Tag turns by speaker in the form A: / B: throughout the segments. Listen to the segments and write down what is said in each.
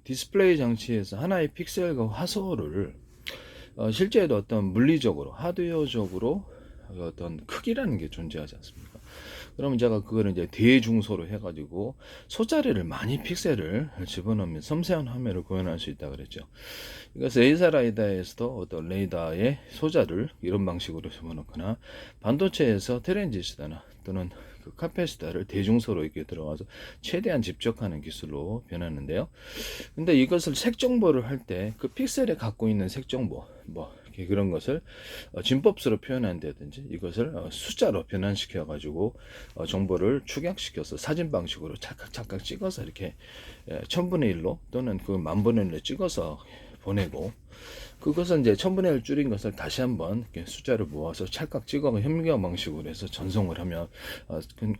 A: 디스플레이 장치에서 하나의 픽셀과 화소를 실제로 어떤 물리적으로 하드웨어적으로 어떤 크기라는 게 존재하지 않습니까? 그러면 제가 그거를 이제 대중소로 해가지고 소자리를 많이 픽셀을 집어넣으면 섬세한 화면을 구현할 수 있다 그랬죠. 그래서 A사 라이다에서도 어떤 레이더의 소자를 이런 방식으로 집어넣거나 반도체에서 트랜지스터나 또는 그 카패시터를 대중소로 이렇게 들어가서 최대한 집적하는 기술로 변하는데요. 근데 이것을 색 정보를 할 때 그 픽셀에 갖고 있는 색 정보 그런 것을 진법수로 표현한다든지 이것을 숫자로 변환시켜 가지고 정보를 축약시켜서 사진 방식으로 찰칵 찍어서 이렇게 1000분의 1로 또는 그 1000분의 1로 찍어서 보내고, 그것은 이제 1000분의 1 줄인 것을 다시 한번 이렇게 숫자를 모아서 찰칵 찍어 현미경 방식으로 해서 전송을 하면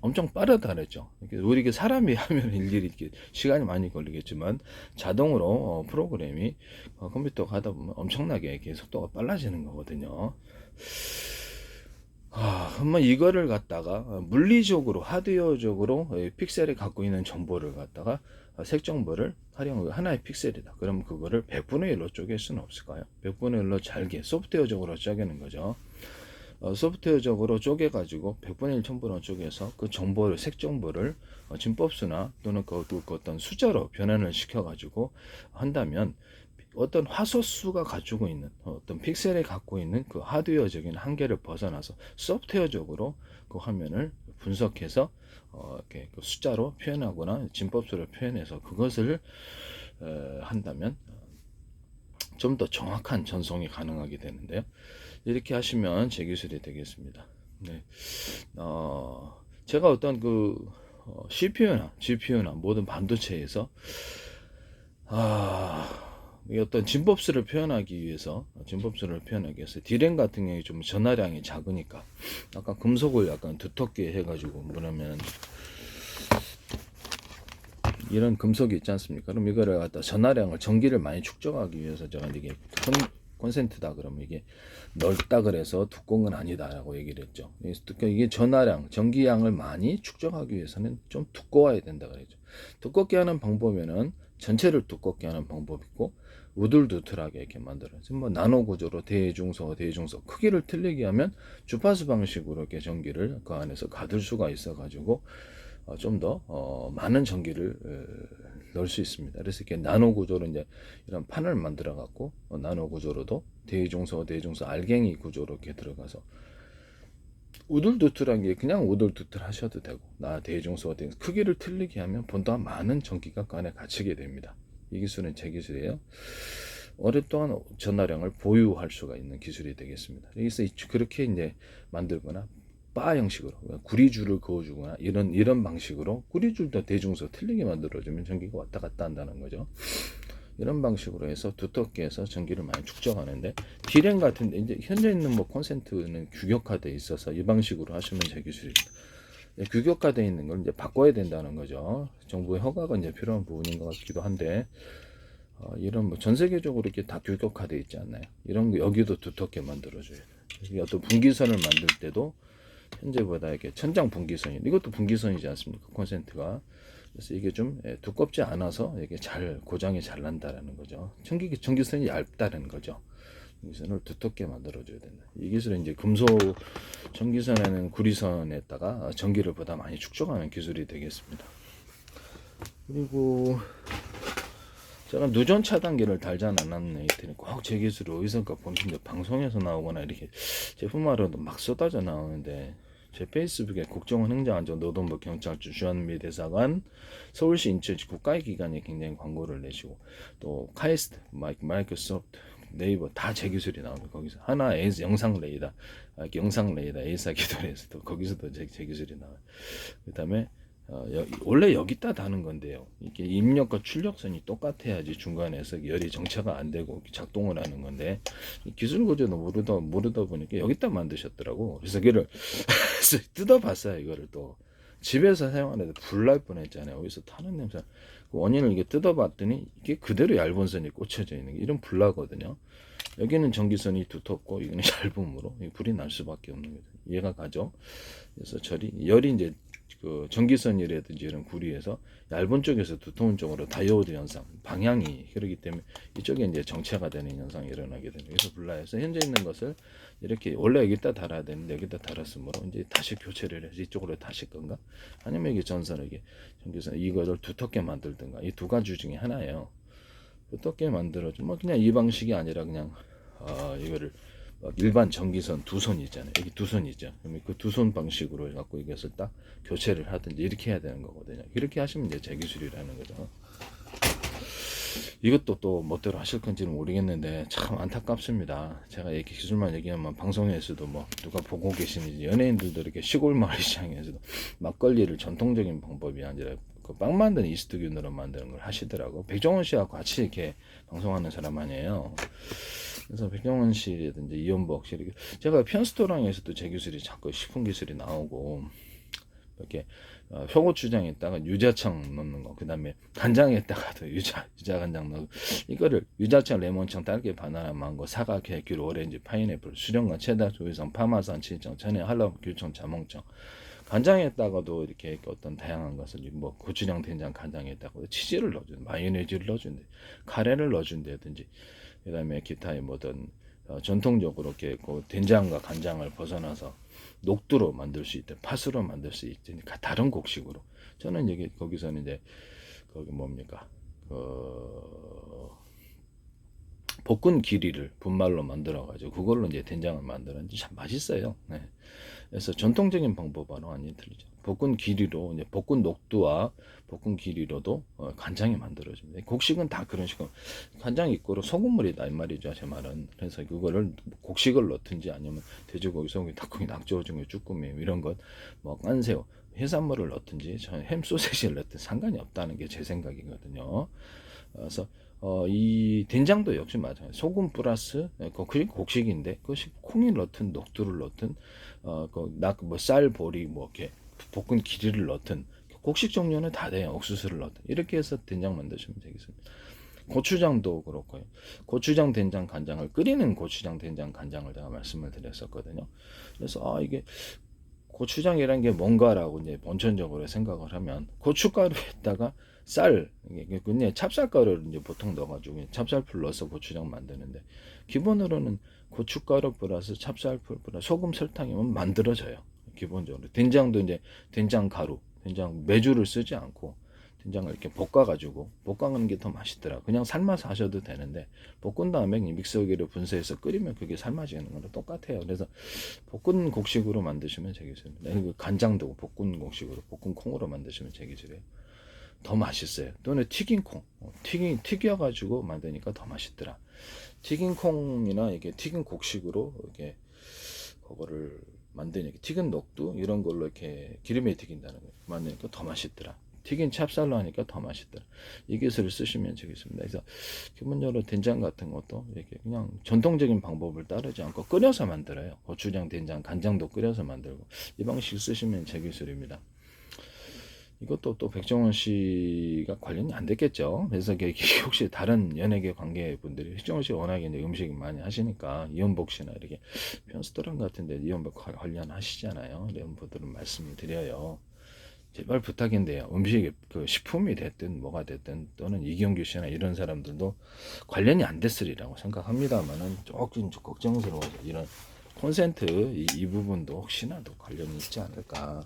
A: 엄청 빠르다 그랬죠. 우리 사람이 하면 일일이 이렇게 시간이 많이 걸리겠지만 자동으로 프로그램이 컴퓨터가 하다 보면 엄청나게 이렇게 속도가 빨라지는 거거든요. 한번 이거를 갖다가 물리적으로 하드웨어적으로 픽셀에 갖고 있는 정보를 갖다가 색 정보를 활용하고 하나의 픽셀이다. 그럼 그거를 100분의 1로 쪼갤 수는 없을까요? 100분의 1로 잘게 소프트웨어적으로 쪼개는 거죠. 소프트웨어적으로 쪼개가지고 100분의 1 1000분의 1 쪼개서 그 정보를 색 정보를 진법수나 또는 그 어떤 숫자로 변환을 시켜가지고 한다면 어떤 화소수가 가지고 있는 어떤 픽셀에 갖고 있는 그 하드웨어적인 한계를 벗어나서 소프트웨어적으로 그 화면을 분석해서 이렇게 그 숫자로 표현하거나 진법수로 표현해서 그것을 한다면 좀 더 정확한 전송이 가능하게 되는데요. 이렇게 하시면 제 기술이 되겠습니다. 네. 제가 어떤 그 CPU나 GPU나 모든 반도체에서 어떤 진법수를 표현하기 위해서 디램 같은 경우에 좀 전하량이 작으니까 약간 금속을 약간 두텁게 해가지고 뭐냐면 이런 금속이 있지 않습니까? 그럼 이거를 갖다 전하량을 전기를 많이 축적하기 위해서 제가 이게 콘센트다 그러면 이게 넓다 그래서 두꺼운 건 아니다라고 얘기를 했죠. 이게 전하량, 전기량을 많이 축적하기 위해서는 좀 두꺼워야 된다 그랬죠. 두껍게 하는 방법에는 전체를 두껍게 하는 방법이 있고 우둘두툴하게 이렇게 만들어요. 뭐 나노 구조로 대중소 크기를 틀리게 하면 주파수 방식으로 이렇게 전기를 그 안에서 가둘 수가 있어 가지고 좀 더 많은 전기를 넣을 수 있습니다. 그래서 이렇게 나노 구조로 이제 이런 판을 만들어 갖고 나노 구조로도 대중소 알갱이 구조로 이렇게 들어가서 우둘두툴한 게 그냥 우둘두툴 하셔도 되고 대중소 크기를 틀리게 하면 보다 많은 전기가 그 안에 갇히게 됩니다. 이 기술은 제 기술이에요. 오랫동안 전하량을 보유할 수가 있는 기술이 되겠습니다. 그래서 그렇게 이제 만들거나 바 형식으로 구리줄을 그어주거나 이런 방식으로 구리줄도 대중소 틀리게 만들어주면 전기가 왔다 갔다 한다는 거죠. 이런 방식으로 해서 두텁게 해서 전기를 많이 축적하는데 디램 같은데 이제 현재 있는 뭐 콘센트는 규격화되어 있어서 이 방식으로 하시면 제 기술입니다. 규격화되어 있는 걸 이제 바꿔야 된다는 거죠. 정부의 허가가 이제 필요한 부분인 것 같기도 한데 이런 뭐 전 세계적으로 이렇게 다 규격화되어 있지 않나요? 이런 거 여기도 두텁게 만들어줘요. 어떤 분기선을 만들 때도 현재보다 이렇게 천장 분기선이 이것도 분기선이지 않습니까? 콘센트가. 그래서 이게 좀 두껍지 않아서 이게 고장이 잘 난다라는 거죠. 전기선이 얇다는 거죠. 전기선을 두텁게 만들어줘야 된다. 이 기술은 이제 금속 전기선에는 구리선에다가 전기를 보다 많이 축적하는 기술이 되겠습니다. 그리고 제가 누전 차단기를 달지 않았는 애들이 꼭 제 기술을 어디선가 보시는데 방송에서 나오거나 이렇게 제품마로도 막 쏟아져 나오는데 제 페이스북에 국정원 행정안전 노동부 경찰청 주한미 대사관 서울시 인천시 국가의 기관이 굉장히 광고를 내시고 또 카이스트 마이크로소프트 네이버 다 제 기술이 나오고 거기서 하나 영상 레이더 A사 기술에서도 거기서도 제 기술이 나와요. 그다음에 원래 여기다 다는 건데요. 이게 입력과 출력선이 똑같아야지 중간에서 열이 정차가 안 되고 작동을 하는 건데 기술 구조도 모르다 보니까 여기다 만드셨더라고. 그래서 이거를 뜯어봤어요. 이거를 또 집에서 사용하는데 불날 뻔했잖아요. 어디서 타는 냄새. 그 원인을 이게 뜯어봤더니 이게 그대로 얇은 선이 꽂혀져 있는 게 이런 불나거든요. 여기는 전기선이 두텁고 이거는 얇음으로 불이 날 수밖에 없는 거죠. 이해가 가죠? 그래서 열이 이제 그 전기선이라든지 이런 구리에서 얇은 쪽에서 두터운 쪽으로 다이오드 현상, 방향이 흐르기 때문에 이쪽에 이제 정체가 되는 현상이 일어나게 됩니다. 그래서 불나해서 현재 있는 것을 이렇게 원래 여기다 달아야 되는데 여기다 달았으므로 이제 다시 교체를 해서 이쪽으로 다실 건가? 아니면 이게 전선을 이게 전기선 이거를 두텁게 만들든가 이 두 가지 중에 하나예요. 두텁게 만들어주 뭐 그냥 이 방식이 아니라 그냥 이거를 일반 전기선 두 손 있잖아요. 여기 두 손 있죠. 그러면 그 두 손 방식으로 갖고 이것을 딱 교체를 하든지 이렇게 해야 되는 거거든요. 이렇게 하시면 이제 재기술이라는 거죠. 이것도 또 멋대로 하실 건지는 모르겠는데 참 안타깝습니다. 제가 이렇게 기술만 얘기하면 방송에서도 뭐 누가 보고 계시는지 연예인들도 이렇게 시골 마을 시장에서도 막걸리를 전통적인 방법이 아니라 그 빵 만드는 이스트균으로 만드는 걸 하시더라고. 백종원 씨하고 같이 이렇게 방송하는 사람 아니에요. 그래서 백종원 씨라든지 이연복 씨 이렇게 제가 편스토랑에서도 제 기술이 자꾸 식품 기술이 나오고 이렇게 표고추장에다가 유자청 넣는 거, 그 다음에 간장에다가도 유자 간장 넣고 이거를 유자청, 레몬청, 딸기, 바나나, 망고, 사과, 귤, 오렌지, 파인애플, 수령관, 체다, 조이성, 파마산, 칠청, 천혜, 한라봉, 귤청, 자몽청 간장에다가도 이렇게 어떤 다양한 것을 뭐 고추장, 된장, 간장에다가 치즈를 넣어준, 마요네즈를 넣어준대, 카레를 넣어준다든지, 그 다음에 기타의 뭐든 전통적으로 이렇게 그 된장과 간장을 벗어나서 녹두로 만들 수 있든 팥으로 만들 수 있든 다른 곡식으로 저는 여기 거기서는 이제 거기 뭡니까 볶은 기리를 분말로 만들어 가지고 그걸로 이제 된장을 만드는데 참 맛있어요. 네. 그래서 전통적인 방법과는 완전히 틀리죠. 볶은 기리로 이제 볶은 녹두와 볶은 기리로도 간장이 만들어집니다. 곡식은 다 그런 식으로 간장 있고로 소금물이다 이 말이죠, 제 말은. 그래서 그거를 곡식을 넣든지 아니면 돼지고기, 소고기, 닭고기, 낙지, 오징어, 쭈꾸미 이런 것, 뭐 깐새우, 해산물을 넣든지 햄 소세지를 넣든 상관이 없다는 게 제 생각이거든요. 그래서 이 된장도 역시 마찬가지. 소금 플러스 그게 곡식인데 그것이 콩을 넣든 녹두를 넣든 쌀 보리 뭐 이렇게 볶은 기리를 넣든 곡식 종류는 다 돼요. 옥수수를 넣든 이렇게 해서 된장 만드시면 되겠습니다. 고추장도 그렇고요. 고추장, 된장, 간장을 끓이는 고추장, 된장, 간장을 제가 말씀을 드렸었거든요. 그래서 이게 고추장이라는 게 뭔가라고 이제 본천적으로 생각을 하면 고춧가루에다가 쌀, 그냥 찹쌀가루를 이제 보통 넣어가지고 찹쌀풀 넣어서 고추장 만드는데 기본으로는 고춧가루 플러스 찹쌀풀 플러스 소금 설탕이면 만들어져요. 기본적으로 된장도 이제 된장 가루, 된장 메주를 쓰지 않고 된장을 이렇게 볶아가지고 볶아가는 게 더 맛있더라. 그냥 삶아서 하셔도 되는데 볶은 다음에 믹서기를 분쇄해서 끓이면 그게 삶아지는 거랑 똑같아요. 그래서 볶은 곡식으로 만드시면 되겠습니다. 간장도 볶은 곡식으로 볶은 콩으로 만드시면 되겠어요. 더 맛있어요. 또는 튀긴 콩, 튀겨가지고 만드니까 더 맛있더라. 튀긴 콩이나 이게 튀긴 곡식으로 이렇게 그거를 만드니까 튀긴 녹두 이런 걸로 이렇게 기름에 튀긴다는 거 만드니까 더 맛있더라. 튀긴 찹쌀로 하니까 더 맛있더라. 이 기술을 쓰시면 되겠습니다. 그래서 기본적으로 된장 같은 것도 이렇게 그냥 전통적인 방법을 따르지 않고 끓여서 만들어요. 고추장, 된장, 간장도 끓여서 만들고 이 방식 쓰시면 제 기술입니다. 이것도 또 백종원 씨가 관련이 안 됐겠죠. 그래서 혹시 다른 연예계 관계분들이 백종원 씨가 워낙에 이제 음식 많이 하시니까 이연복 씨나 이렇게 편스토랑 같은데 이연복 관련하시잖아요. 이런 분들은 말씀을 드려요. 제발 부탁인데요. 음식이 그 식품이 됐든 뭐가 됐든 또는 이경규 씨나 이런 사람들도 관련이 안 됐으리라고 생각합니다만은 조금 걱정스러워서 이런 콘센트 이 부분도 혹시나 또 관련이 있지 않을까.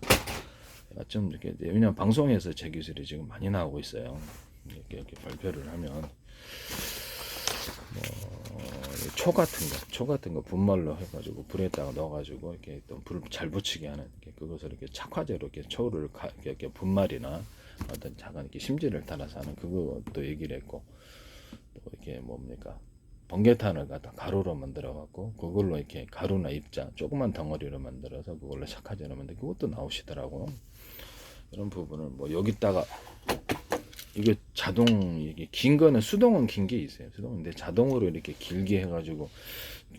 A: 좀 이렇게 왜냐면 방송에서 제 기술이 지금 많이 나오고 있어요. 이렇게 발표를 하면 초 같은 거 분말로 해가지고 불에다가 넣어가지고 이렇게 또 불 잘 붙이게 하는 그것을 이렇게 착화제로 이렇게 초를 이렇게 분말이나 어떤 작은 이렇게 심지를 달아서 하는 그것도 얘기를 했고 또 이렇게 뭡니까 번개탄을 갖다 가루로 만들어 갖고 그걸로 이렇게 가루나 입자 조그만 덩어리로 만들어서 그걸로 착화제로 만들 그것도 나오시더라고. 이런 부분을 뭐 여기다가 이게 자동 이게 긴 거는 수동은 긴 게 있어요. 수동인데 자동으로 이렇게 길게 해가지고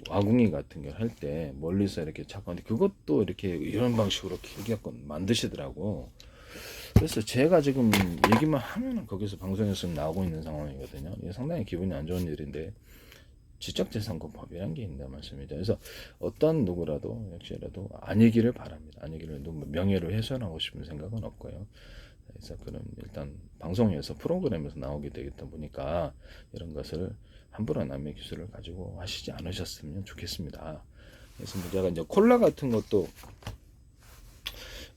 A: 와궁이 같은 걸 할 때 멀리서 이렇게 착하는데 그것도 이렇게 이런 방식으로 길게 만드시더라고. 그래서 제가 지금 얘기만 하면은 거기서 방송에서 나오고 있는 상황이거든요. 이게 상당히 기분이 안 좋은 일인데 지적재산권법이라는 게 있는 말씀이죠. 그래서 어떤 누구라도 역시라도 아니기를 바랍니다. 아니기를 명예를 훼손하고 싶은 생각은 없고요. 그래서 그런 일단 방송에서 프로그램에서 나오게 되겠다 보니까 이런 것을 함부로 남의 기술을 가지고 하시지 않으셨으면 좋겠습니다. 그래서 제가 이제 콜라 같은 것도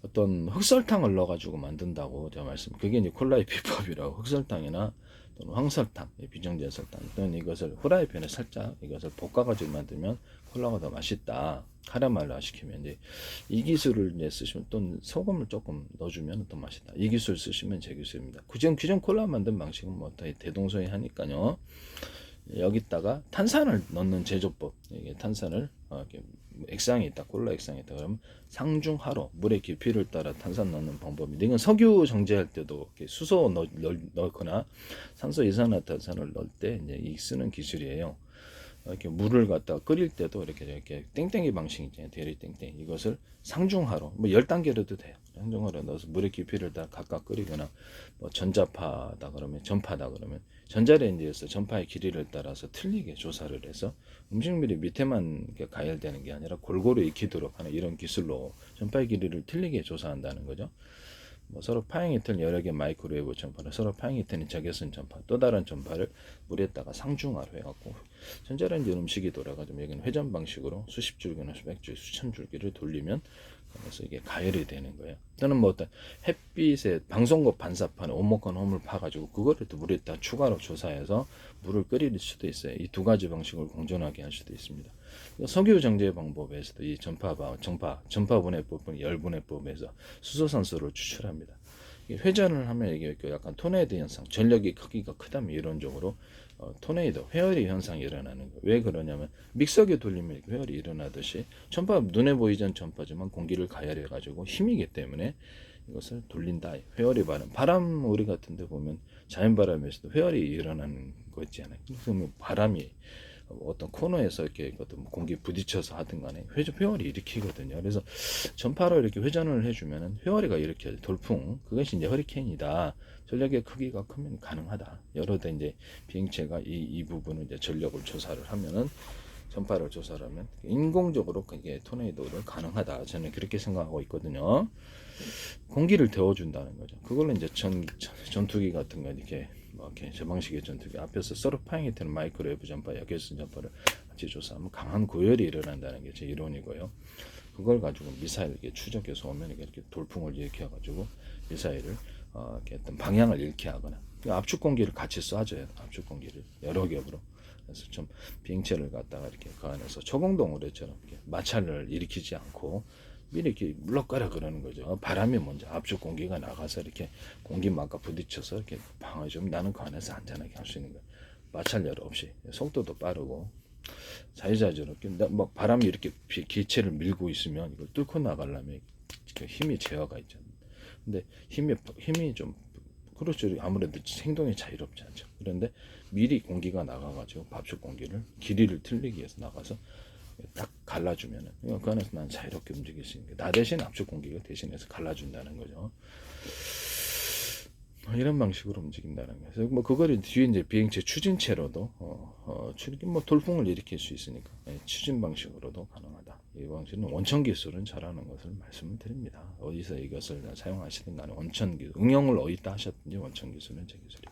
A: 어떤 흑설탕을 넣어가지고 만든다고 제가 그게 이제 콜라의 비법이라고. 흑설탕이나 또는 황설탕, 비정제 설탕 또는 이것을 후라이팬에 살짝 이것을 볶아가지고 만들면 콜라가 더 맛있다. 카라멜라 시키면 이제 이 기술을 이제 쓰시면 또 소금을 조금 넣어주면 더 맛있다. 이 기술 쓰시면 제 기술입니다. 기존 콜라 만든 방식은 뭐 대동소이하니까요. 여기다가 탄산을 넣는 제조법. 이게 탄산을 이렇게 액상이 있다, 콜라 액상이 있다 그러면 상중하로 물의 깊이를 따라 탄산 넣는 방법인데, 이건 석유 정제할 때도 이렇게 수소 넣거나 산소 이산화탄산을 넣을 때 이제 이 쓰는 기술이에요. 이렇게 물을 갖다가 끓일 때도 이렇게 땡땡이 방식 있잖아요. 대리 땡땡. 이것을 상중하로 뭐 10단계로도 돼요. 상중하로 넣어서 물의 깊이를 다 각각 끓이거나 뭐 전자파다 그러면 전파다 그러면 전자레인지에서 전파의 길이를 따라서 틀리게 조사를 해서 음식물이 밑에만 가열되는 게 아니라 골고루 익히도록 하는 이런 기술로 전파의 길이를 틀리게 조사한다는 거죠. 뭐 서로 파행이 틀린 여러 개 마이크로웨이브 전파를 서로 파행이 틀린 적외선 전파 또 다른 전파를 물에다가 상중하로 해갖고 전자레인지 음식이 돌아가지고 여기는 회전 방식으로 수십 줄기나 수백 줄 수천 줄기를 돌리면 그래서 이게 가열이 되는 거예요. 또는 뭐 어떤 햇빛에 방송국 반사판에 오목한 홈을 파가지고 그거를 또 물에다 추가로 조사해서 물을 끓일 수도 있어요. 이 두 가지 방식을 공존하게 할 수도 있습니다. 석유 정제 방법에서도 이 전파분해법, 열분해법에서 수소산소를 추출합니다. 회전을 하면 이게 약간 토네이도 현상, 전력이 크기가 크다면 이론적으로 토네이도, 회열이 현상이 일어나는 거예요. 왜 그러냐면 믹서기 돌리면 회열이 일어나듯이 전파, 눈에 보이지 않는 전파지만 공기를 가열해 가지고 힘이기 때문에 이것을 돌린다. 회열이 바람 우리 같은 데 보면 자연바람에서도 회열이 일어나는 거 있잖아요. 그러면 바람이 어떤 코너에서 이렇게 어떤 공기 부딪혀서 하든 간에 회열이 일으키거든요. 그래서 전파로 이렇게 회전을 해주면은 회열이가 이렇게 돌풍, 그것이 이제 허리케인이다. 전력의 크기가 크면 가능하다. 여러 대 이제 비행체가 이 부분을 이제 전력을 조사를 하면은 전파를 조사를 하면 인공적으로 그게 토네이도를 가능하다. 저는 그렇게 생각하고 있거든요. 공기를 데워준다는 거죠. 그걸로 이제 전투기 같은 거 이렇게 저 방식의 전투기 앞에서 서로 파행이 되는 마이크로웨이브 전파, 역외선 전파를 같이 조사하면 강한 고열이 일어난다는 게 제 이론이고요. 그걸 가지고 미사일 이렇게 추적해서 오면 이렇게 돌풍을 일으켜가지고 미사일을 이렇게 어떤 방향을 잃게 하거나 압축 공기를 같이 쏴줘요. 압축 공기를 여러 겹으로. 그래서 좀 비행체를 갖다가 이렇게 그 안에서 초공동으로처럼 이렇게 마찰을 일으키지 않고 미리 이렇게 물러가라 그러는 거죠. 바람이 먼저 압축 공기가 나가서 이렇게 공기막과 부딪혀서 이렇게 방을 좀 나는 그 안에서 안전하게 할 수 있는 거예요. 마찰열 없이 속도도 빠르고 자유자재로 뭐 바람이 이렇게 기체를 밀고 있으면 이걸 뚫고 나가려면 힘이 제어가 있잖아요. 근데 힘이 좀 그렇죠. 아무래도 행동이 자유롭지 않죠. 그런데 미리 공기가 나가가지고 압축 공기를 길이를 틀리기 위해서 나가서 딱 갈라주면은 그 안에서 난 자유롭게 움직일 수 있는 게 나 대신 압축 공기가 대신해서 갈라준다는 거죠. 이런 방식으로 움직인다는 거예요. 그래서 뭐 그거를 뒤에 이제 비행체 추진체로도 뭐 돌풍을 일으킬 수 있으니까 추진 방식으로도 가능하다. 이 방식은 원천 기술은 잘하는 것을 말씀을 드립니다. 어디서 이것을 사용하시든 간에 원천 기술, 응용을 어디다 하셨든지 원천 기술은 제 기술이다.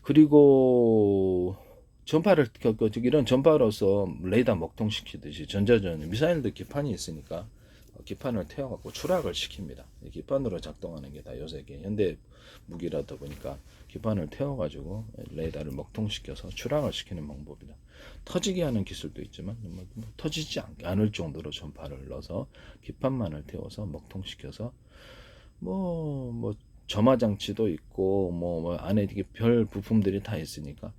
A: 그리고 전파를 이런 전파로서 레이더 먹통시키듯이 전자전 미사일도 기판이 있으니까 기판을 태워갖고 추락을 시킵니다. 기판으로 작동하는 게 다 요새 현대 무기라다 보니까 기판을 태워가지고 레이더를 먹통시켜서 추락을 시키는 방법이다. 터지게 하는 기술도 있지만 뭐 터지지 않을 정도로 전파를 넣어서 기판만을 태워서 먹통시켜서 뭐 점화 장치도 있고 뭐 안에 이게 별 부품들이 다 있으니까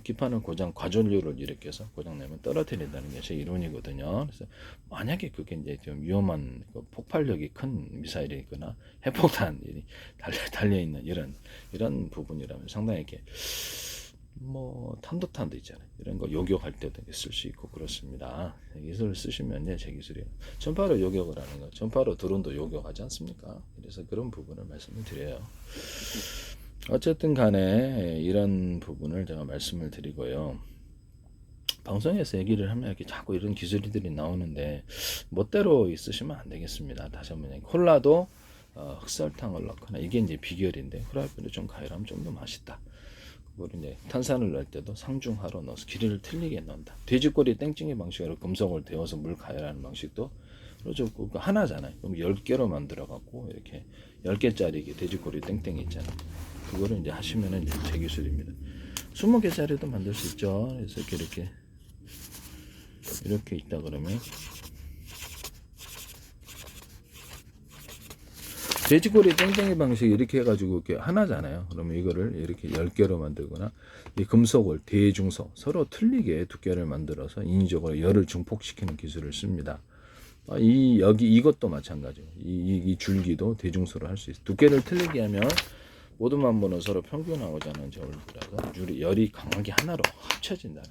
A: 기판을 과전류를 일으켜서 고장내면 떨어뜨린다는 게 제 이론이거든요. 그래서 만약에 그게 이제 좀 위험한 폭발력이 큰 미사일이거나 핵폭탄이 달려있는 이런 부분이라면 상당히 이렇게 뭐 탄도탄도 있잖아요. 이런 거 요격할 때도 쓸 수 있고 그렇습니다. 기술을 쓰시면 제 기술이에요. 전파로 요격을 하는 거, 전파로 드론도 요격하지 않습니까? 그래서 그런 부분을 말씀을 드려요. 어쨌든 간에 이런 부분을 제가 말씀을 드리고요. 방송에서 얘기를 하면 이렇게 자꾸 이런 기술들이 나오는데 멋대로 있으시면 안 되겠습니다. 다시 한번 콜라도 흑설탕을 넣거나 이게 이제 비결인데 후라이팬에 좀 가열하면 좀 더 맛있다. 그걸 이제 탄산을 넣을 때도 상중하로 넣어서 길이를 틀리게 넣는다. 돼지꼬리 땡땡이 방식으로 금속을 데워서 물 가열하는 방식도 그렇죠. 그거 하나잖아요. 그럼 10개로 만들어 갖고 이렇게 10개짜리 돼지꼬리 땡땡이 있잖아요. 그거를 이제 하시면은 이제 제 기술입니다. 20개짜리도 만들 수 있죠. 그래서 이렇게 있다 그러면 돼지꼬리 땡땡이 방식 이렇게 해가지고 이렇게 하나잖아요. 그러면 이거를 이렇게 10개로 만들거나 이 금속을 대중석 서로 틀리게 두께를 만들어서 인위적으로 열을 증폭시키는 기술을 씁니다. 이것도 마찬가지예요. 이 줄기도 대중소로 할 수 있어요. 두께를 틀리게 하면 모든 만보는 서로 평균하고자 하는 저울이라서 열이 강하게 하나로 합쳐진다는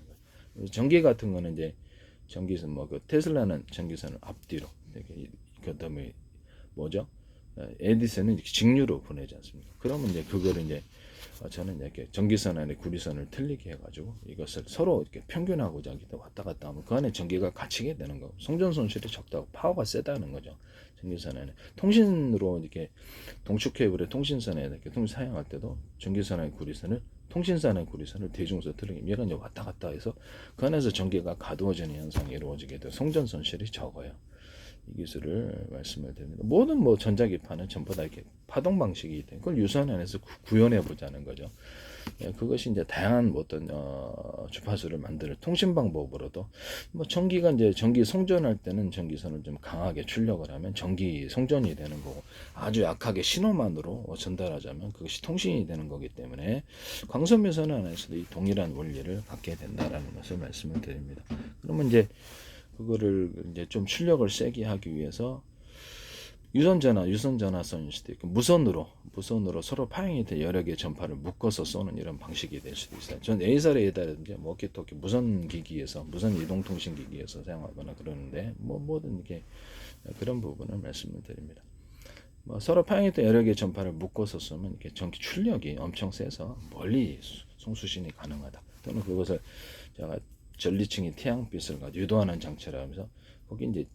A: 거예요. 전기 같은 거는 이제 전기선 테슬라는 전기선을 앞뒤로 그다음에 뭐죠? 에디슨은 직류로 보내지 않습니까? 그러면 이제 그거를 이제 저는 이렇게 전기선 안에 구리선을 틀리게 해가지고 이것을 서로 이렇게 평균하고자 하기 때문에 왔다 갔다 하면 그 안에 전기가 갇히게 되는 거. 송전 손실이 적다고 파워가 세다는 거죠. 전기선 안에 통신으로 이렇게 동축 케이블의 통신선에 이렇게 통신 사용할 때도 전기선 안에 구리선을 통신선 안에 구리선을 대중소 틀리게 얘가 이제 왔다 갔다 해서 그 안에서 전기가 가두어지는 현상이 이루어지게 돼서 송전 손실이 적어요. 이 기술을 말씀을 드립니다. 모든 전자기파는 전부 다 이렇게 파동 방식이기 때문에 그걸 유선 안에서 구현해 보자는 거죠. 그것이 이제 다양한 어떤 주파수를 만드는 통신 방법으로도 전기가 이제 전기 송전할 때는 전기선을 좀 강하게 출력을 하면 전기 송전이 되는 거고 아주 약하게 신호만으로 전달하자면 그것이 통신이 되는 거기 때문에 광선미선 안에서도 이 동일한 원리를 갖게 된다라는 것을 말씀을 드립니다. 그러면 이제 그거를 이제 좀 출력을 세게 하기 위해서 유선전화선일 수도 있고 무선으로 서로 파형이 돼 여러 개의 전파를 묶어서 쏘는 이런 방식이 될 수도 있어요. 전 에이사레이다든지 워키토키 무선 기기에서 무선 이동통신 기기에서 사용하거나 그러는데 뭐든 이렇게 그런 부분을 말씀을 드립니다. 서로 파형이 돼 여러 개의 전파를 묶어서 쏘면 이렇게 전기 출력이 엄청 세서 멀리 송수신이 가능하다. 또는 그것을 제가 전리층이 태양빛을 가지고 유도하는 장치라 하면서 거기 이제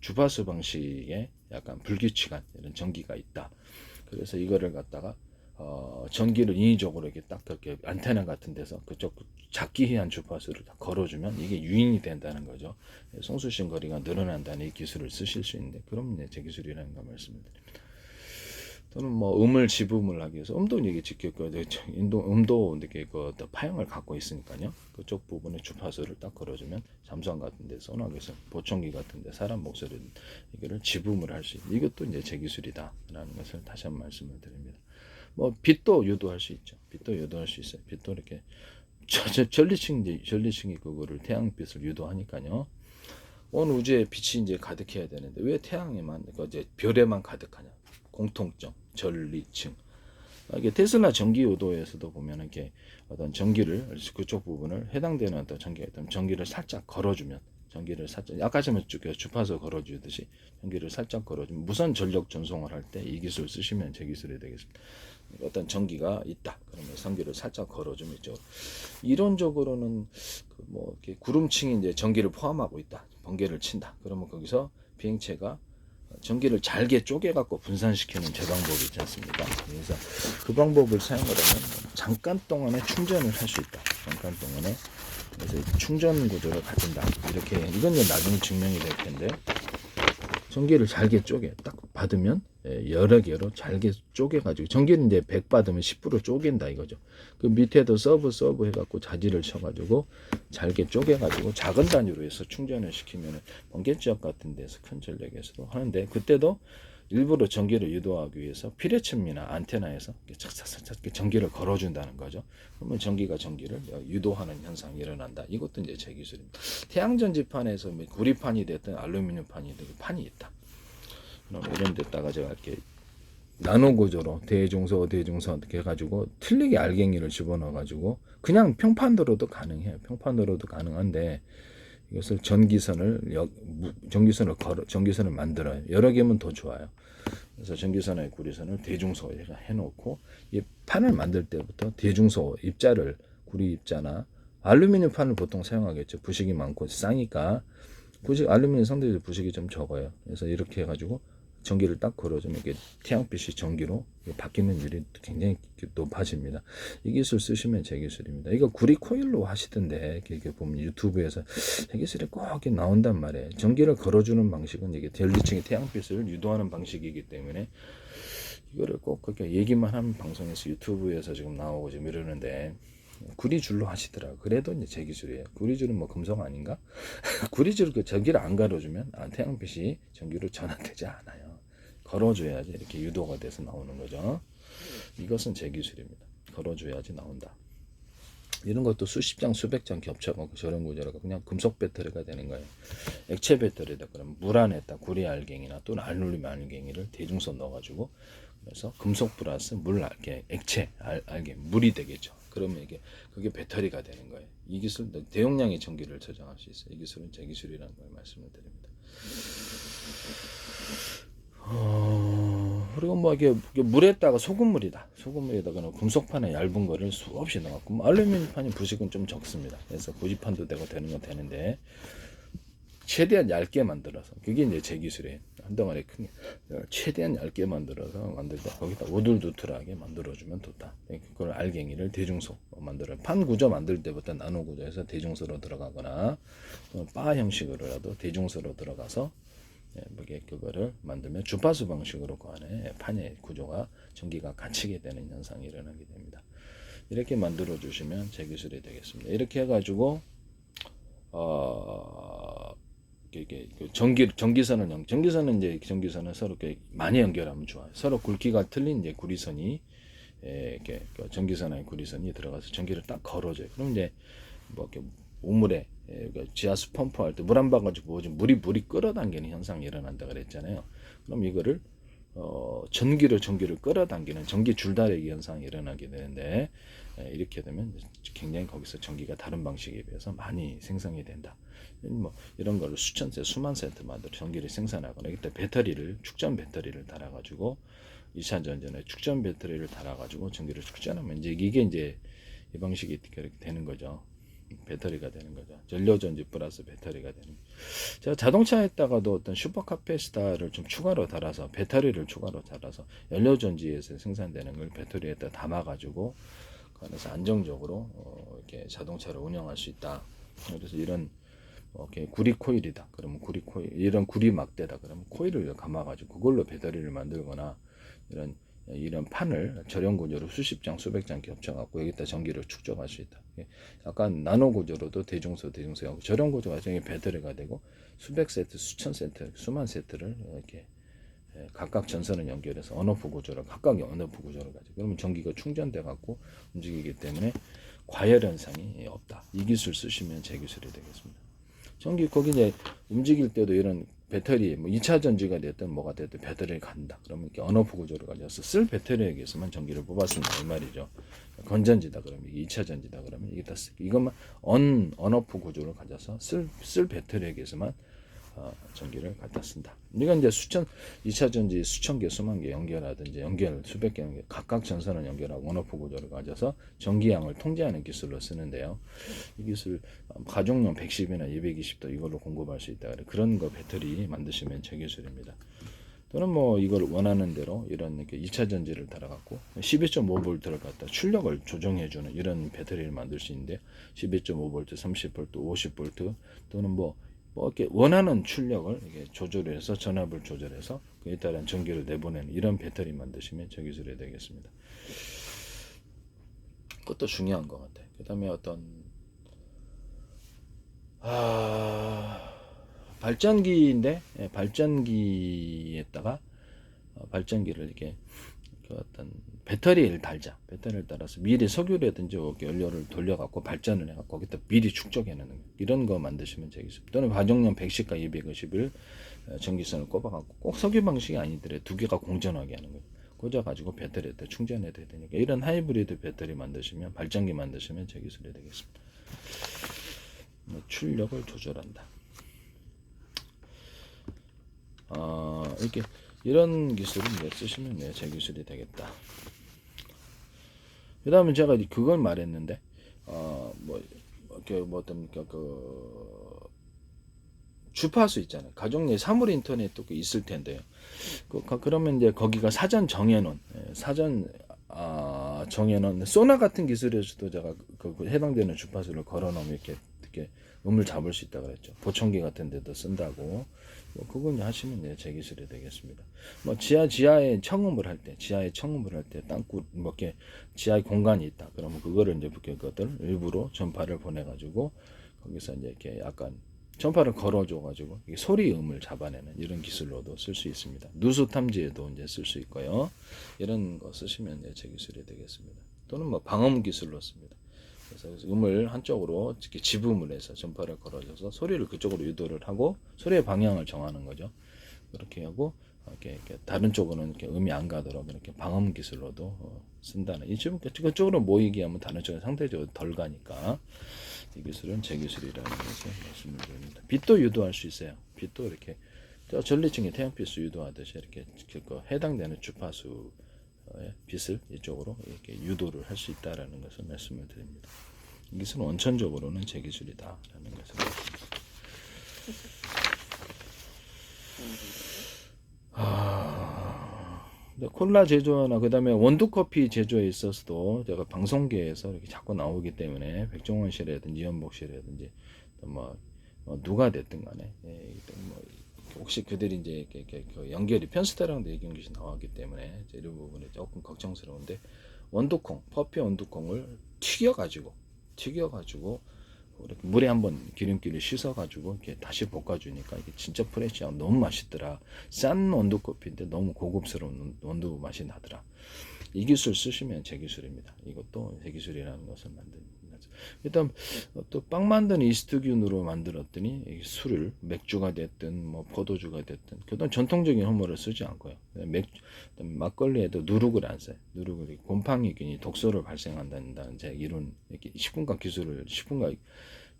A: 주파수 방식의 약간 불규칙한 이런 전기가 있다. 그래서 이거를 갖다가 전기를 인위적으로 이렇게 딱 그렇게 안테나 같은 데서 그쪽 작기희한 주파수를 다 걸어주면 이게 유인이 된다는 거죠. 송수신 거리가 늘어난다는 이 기술을 쓰실 수 있는데 그럼 제 기술이라는 거 말씀을 드립니다. 또는 음을 지음을 하기 위해서 음도 이게 직접 음도 이렇게 파형을 갖고 있으니까요. 그쪽 부분에 주파수를 딱 걸어주면 잠수함 같은데 소나기에서 보청기 같은데 사람 목소리를 이거를 지음을 할 수 있는 이것도 이제 제 기술이다라는 것을 다시 한번 말씀을 드립니다. 빛도 유도할 수 있죠. 빛도 유도할 수 있어요. 빛도 이렇게 전리층이 그거를 태양빛을 유도하니까요. 온 우주에 빛이 이제 가득해야 되는데 왜 태양에만 이제 별에만 가득하냐? 공통점, 전리층. 이게 테슬라 전기 요도에서도 보면 이렇게 어떤 전기를 그쪽 부분을 해당되는 어떤 전기를 살짝 걸어주면 전기를 살짝 아까 전에 주파수 걸어주듯이 전기를 살짝 걸어주면 무선 전력 전송을 할 때 이 기술 쓰시면 제 기술이 되겠습니다. 어떤 전기가 있다. 그러면 전기를 살짝 걸어주면 있죠. 이론적으로는 이렇게 구름층이 이제 전기를 포함하고 있다. 번개를 친다. 그러면 거기서 비행체가 전기를 잘게 쪼개갖고 분산시키는 제 방법이 있지 않습니까? 그래서 그 방법을 사용을 하면 잠깐 동안에 충전을 할 수 있다. 잠깐 동안에 그래서 충전 구조를 가진다. 이렇게 이건 이제 나중에 증명이 될 텐데 전기를 잘게 쪼개 딱 받으면 여러 개로 잘게 쪼개가지고 전기는 이제 100 받으면 10% 쪼갠다 이거죠. 그 밑에도 서브 해갖고 자지를 쳐가지고 잘게 쪼개가지고 작은 단위로 해서 충전을 시키면 번개 지역 같은 데서 큰 전력에서도 하는데 그때도 일부러 전기를 유도하기 위해서 피레침이나 안테나에서 착착착착 전기를 걸어준다는 거죠. 그러면 전기를 유도하는 현상이 일어난다. 이것도 이제 제 기술입니다. 태양전지판에서 구리판이 됐든 알루미늄판이 됐든 판이 있다. 그럼 이런 데다가 제가 이렇게 나노 구조로 대중소 어떻게 해가지고 틀리게 알갱이를 집어넣어가지고 그냥 평판도로도 가능해요. 평판도로도 가능한데 이것을 전기선을 만들어요. 여러 개면 더 좋아요. 그래서 전기선하고 구리선을 대중소 해놓고 이 판을 만들 때부터 대중소 입자를 구리 입자나 알루미늄 판을 보통 사용하겠죠. 부식이 많고 싸니까 알루미늄 상대적으로 부식이 좀 적어요. 그래서 이렇게 해가지고 전기를 딱 걸어주면 이게 태양빛이 전기로 바뀌는 일이 굉장히 높아집니다. 이 기술 쓰시면 제 기술입니다. 이거 구리 코일로 하시던데 이렇게 보면 유튜브에서 이 기술이 꼭 나온단 말이에요. 전기를 걸어주는 방식은 이게 전기층이 태양빛을 유도하는 방식이기 때문에 이거를 꼭 그렇게 얘기만 하면 방송에서 유튜브에서 지금 나오고 지금 이러는데 구리줄로 하시더라고. 그래도 이제 제 기술이에요. 구리줄은 뭐 금속 아닌가? 구리줄 그 전기를 안 걸어주면 태양빛이 전기로 전환되지 않아요. 걸어줘야지 이렇게 유도가 돼서 나오는 거죠. 이것은 제 기술입니다. 걸어줘야지 나온다. 이런 것도 수십 장, 수백 장 겹쳐가고 저런 구조라가 그냥 금속 배터리가 되는 거예요. 액체 배터리다 그러면 물 안에다 구리 알갱이나 또는 알루미늄 알갱이를 대중선 넣어가지고 그래서 금속 플러스 물 알갱, 액체 알갱, 물이 되겠죠. 그러면 이게 그게 배터리가 되는 거예요. 이 기술 대용량의 전기를 저장할 수 있어요. 이 기술은 제 기술이라는 걸 말씀을 드립니다. 그리고 뭐 이게 물에다가 소금물에다가는 금속판에 얇은 거를 수없이 넣었고 뭐 알루미늄판이 부식은 좀 적습니다. 그래서 고지판도 되고 되는 건 되는데 최대한 얇게 만들어서 그게 이제 제 기술이에요. 한 덩어리 큰 최대한 얇게 만들어서 만들다 거기다 오돌두툴하게 만들어주면 좋다. 그걸 알갱이를 대중소 만들어요. 판 구조 만들 때부터 나노 구조에서 대중소로 들어가거나 바 형식으로라도 대중소로 들어가서 그거를 만들면 주파수 방식으로 그 안에 판의 구조가 전기가 갇히게 되는 현상이 일어나게 됩니다. 이렇게 만들어 주시면 제 기술이 되겠습니다. 이렇게 해가지고 전기선은 서로 많이 연결하면 좋아요. 서로 굵기가 틀린 이제 구리선이 이렇게 전기선하고 구리선이 들어가서 전기를 딱 걸어줘요. 그럼 이제 뭐 이렇게 우물에 지하수 펌프할 때 물 안 봐가지고 물이 끌어당기는 현상이 일어난다 그랬잖아요. 그럼 이거를 전기를 끌어당기는 전기 줄다리기 현상이 일어나게 되는데 이렇게 되면 굉장히 거기서 전기가 다른 방식에 비해서 많이 생성이 된다. 뭐 이런 걸 수천 세트, 수만 세트 만들어 전기를 생산하거나 이때 축전 배터리를 달아가지고 2차 전전에 축전 배터리를 달아가지고 전기를 축전하면 이게 이제 이 방식이 그렇게 되는 거죠. 배터리가 되는 거죠. 전류전지 플러스 배터리가 되는 거죠. 제가 자동차에다가도 어떤 슈퍼카패시터를 좀 추가로 달아서 배터리를 추가로 달아서 연료전지에서 생산되는 걸 배터리에다 담아가지고 그래서 안정적으로 이렇게 자동차를 운영할 수 있다. 그래서 이런 구리 코일이다. 그러면 구리 코일 이런 구리 막대다. 그러면 코일을 감아가지고 그걸로 배터리를 만들거나 이런 판을 절연 구조로 수십 장, 수백 장 겹쳐갖고 여기다 전기를 축적할 수 있다. 약간 나노 구조로도 대중소하고 절연 구조가 전기 배터리가 되고 수백 세트, 수천 세트, 수만 세트를 이렇게 각각 전선을 연결해서 언어프 구조를 각각의 언어프 구조를 가지고 그러면 전기가 충전돼 갖고 움직이기 때문에 과열 현상이 없다. 이 기술 쓰시면 제 기술이 되겠습니다. 전기 거기 이제 움직일 때도 이런 배터리 뭐 2차 전지가 됐든 뭐가 됐든 배터리를 간다. 그러면 이렇게 언오프 구조를 가져서 쓸 배터리에 의해서만 전기를 뽑았습니다. 이 말이죠. 건전지다 그러면 이게 2차 전지다 그러면 이게 다 이것만 언오프 구조를 가져서 쓸 배터리에 의해서만 전기를 갖다 쓴다. 이건 이제 2차 전지 수천 개, 수만 개 연결하든지 수백 개 각각 전선을 연결하고 원오프 구조를 가져서 전기량을 통제하는 기술로 쓰는데요. 이 기술 가정용 110이나 220도 이걸로 공급할 수 있다. 그런 거 배터리 만드시면 제 기술입니다. 또는 뭐 이걸 원하는 대로 이런 2차 전지를 달아갖고 12.5V를 갖다 출력을 조정해주는 이런 배터리를 만들 수 있는데 12.5V, 30V, 50V 또는 뭐 이렇게 원하는 출력을 이렇게 조절해서 전압을 조절해서 그에 따른 전기를 내보내는 이런 배터리 만드시면 저 기술이 되겠습니다. 그것도 중요한 것 같아요. 그 다음에 어떤 발전기인데 발전기에다가 발전기를 이렇게 어떤 배터리를 달자. 배터리를 따라서 미리 석유라든지 연료를 돌려갖고 발전을 해갖고 거기다 미리 축적해내는 거. 이런 거 만드시면 되겠습니다. 또는 가정용 110과 250을 전기선을 꼽아갖고 꼭 석유 방식이 아니더라도 두 개가 공전하게 하는 거예요. 꽂아가지고 배터리에다 충전해야 되니까 이런 하이브리드 배터리 만드시면 발전기 만드시면 제 기술이 되겠습니다. 출력을 조절한다. 이렇게 이런 기술을 이제 쓰시면 제 기술이 되겠다. 그 다음에 제가 그걸 말했는데, 어떤, 주파수 있잖아요. 가족내 사물 인터넷도 있을 텐데요. 그러면 이제 거기가 사전 정해놓은, 정해놓은 소나 같은 기술에서도 제가 해당되는 주파수를 걸어놓으면 이렇게 음을 잡을 수 있다 그랬죠. 보청기 같은 데도 쓴다고. 그건 하시면 제 기술이 되겠습니다. 지하에 청음을 할 때, 땅굴, 이렇게 지하에 공간이 있다. 그러면 그거를 이제 그것들 일부러 전파를 보내가지고 거기서 이제 이렇게 약간 전파를 걸어줘가지고 소리음을 잡아내는 이런 기술로도 쓸 수 있습니다. 누수 탐지에도 이제 쓸 수 있고요. 이런 거 쓰시면 제 기술이 되겠습니다. 또는 방음 기술로 씁니다. 그래서 음을 한쪽으로 이렇게 지음을 해서 전파를 걸어줘서 소리를 그쪽으로 유도를 하고 소리의 방향을 정하는 거죠. 그렇게 하고 이렇게 다른 쪽으로는 이렇게 음이 안 가도록 이렇게 방음 기술로도 쓴다는. 그쪽으로 모이게 하면 다른 쪽에 상대적으로 덜 가니까 이 기술은 제 기술이라는 것을 말씀을 드립니다. 빛도 유도할 수 있어요. 빛도 이렇게 전리층의 태양빛을 유도하듯이 이렇게 해당되는 주파수 빛을 이쪽으로 이렇게 유도를 할 수 있다라는 것을 말씀을 드립니다. 이 기술은 원천적으로는 제 기술이다라는 것을 말씀드립니다. 콜라 제조나 그다음에 원두커피 제조에 있어서도 제가 방송계에서 이렇게 자꾸 나오기 때문에 백종원 씨라든지 이현복 씨라든지 누가 됐든 간에 혹시 그들이 이제 연결이 편스타랑도 이경규 씨 나왔기 때문에 이런 부분이 조금 걱정스러운데 퍼피 원두콩을 튀겨가지고 이렇게 물에 한번 기름기를 씻어가지고 이렇게 다시 볶아주니까 이게 진짜 프레시하고 너무 맛있더라. 싼 원두커피인데 너무 고급스러운 원두 맛이 나더라. 이 기술 쓰시면 제 기술입니다. 이것도 제 기술이라는 것을 만듭니다. 일단 또 빵 만드는 이스트균으로 만들었더니 술을 맥주가 됐든 포도주가 됐든 그다음 전통적인 허물을 쓰지 않고요. 막걸리에도 누룩을 안 써요. 누룩을 곰팡이균이 독소를 발생한다는 제 이론 식품과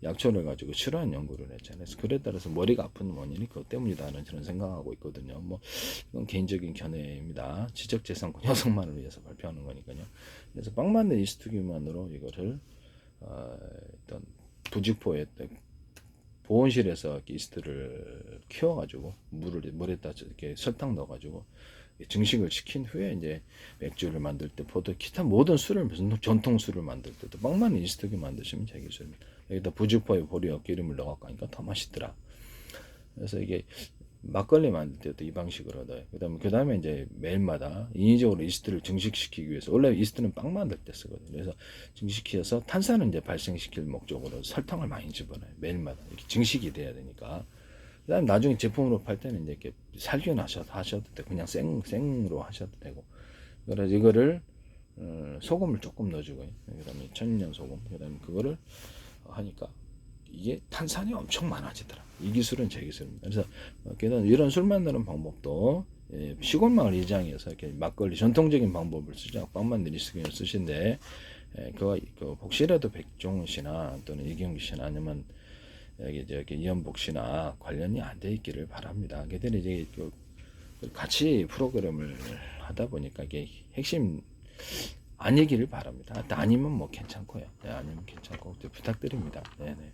A: 약초를 가지고 실험한 연구를 했잖아요. 그래 따라서 머리가 아픈 원인이 그것 때문이다는 저는 생각하고 있거든요. 이건 개인적인 견해입니다. 지적재산권 형성만을 위해서 발표하는 거니까요. 그래서 빵 만든 이스트균만으로 이거를 일단 부직포에 보온실에서 이스트를 키워가지고 물에다 이렇게 설탕 넣어가지고 증식을 시킨 후에 이제 맥주를 만들 때 포도 기타 모든 술을 무슨 전통 술을 만들 때도 빵만 이스트균 만드시면 제 기술입니다. 여기다 부직포에 보리와 기름을 넣어갖고 하니까 더 맛있더라. 그래서 이게 막걸리 만들 때도 이 방식으로 넣어요. 그 다음에 이제 매일마다 인위적으로 이스트를 증식시키기 위해서, 원래 이스트는 빵 만들 때 쓰거든요. 그래서 증식시켜서 탄산을 이제 발생시킬 목적으로 설탕을 많이 집어넣어요. 매일마다. 이렇게 증식이 돼야 되니까. 그 다음에 나중에 제품으로 팔 때는 이제 이렇게 살균하셔도 되고, 그냥 생으로 하셔도 되고. 그래서 이거를, 소금을 조금 넣어주고요. 그 다음에 천년 소금. 그 다음에 그거를 하니까 이게 탄산이 엄청 많아지더라. 이 기술은 제 기술입니다. 그래서 이런 술 만드는 방법도 시골마을 이장에서 이렇게 막걸리 전통적인 방법을 쓰지 않고 빵 만드는 이스트균을 쓰신데 혹시라도 백종원 씨나 또는 이경규 씨나 아니면 저기 이현복 씨나 관련이 안 돼 있기를 바랍니다. 걔들이 이제 같이 프로그램을 하다 보니까 이게 핵심 아니기를 바랍니다. 아니면 괜찮고요. 아니면 괜찮고 부탁드립니다. 네네.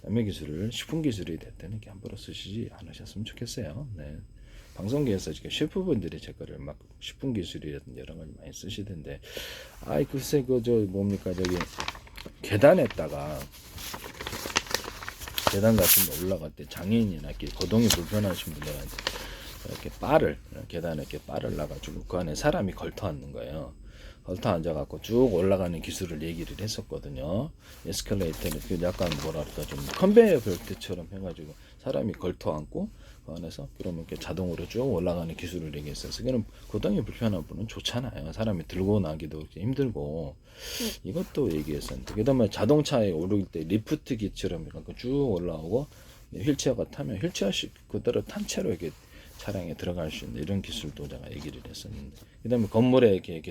A: 남의 기술을 식품 기술이 됐다는 이렇게 함부로 쓰시지 않으셨으면 좋겠어요. 네. 방송계에서 셰프분들이 제 거를 막 식품 기술이라든지 여러 가지 많이 쓰시던데, 글쎄 저기 계단에다가 계단 같은 데 올라갈 때 장애인이나 이렇게 거동이 불편하신 분들한테 이렇게 계단에 이렇게 바를 놔가지고 그 안에 사람이 걸터 앉는 거예요. 걸터 앉아갖고 쭉 올라가는 기술을 얘기를 했었거든요. 에스컬레이터는 약간 좀 컨베이어 벨트처럼 해가지고 사람이 걸터 앉고 그 안에서 그러면 이렇게 자동으로 쭉 올라가는 기술을 얘기했어서 그럼 거동이 불편한 분은 좋잖아요. 사람이 들고 나기도 힘들고 이것도 얘기했었는데, 그다음에 자동차에 오를 때 리프트 기처럼 쭉 올라오고 휠체어가 타면 휠체어식 그대로 탄 채로 이렇게 차량에 들어갈 수 있는 이런 기술도 제가 얘기를 했었는데, 그다음에 건물에 이렇게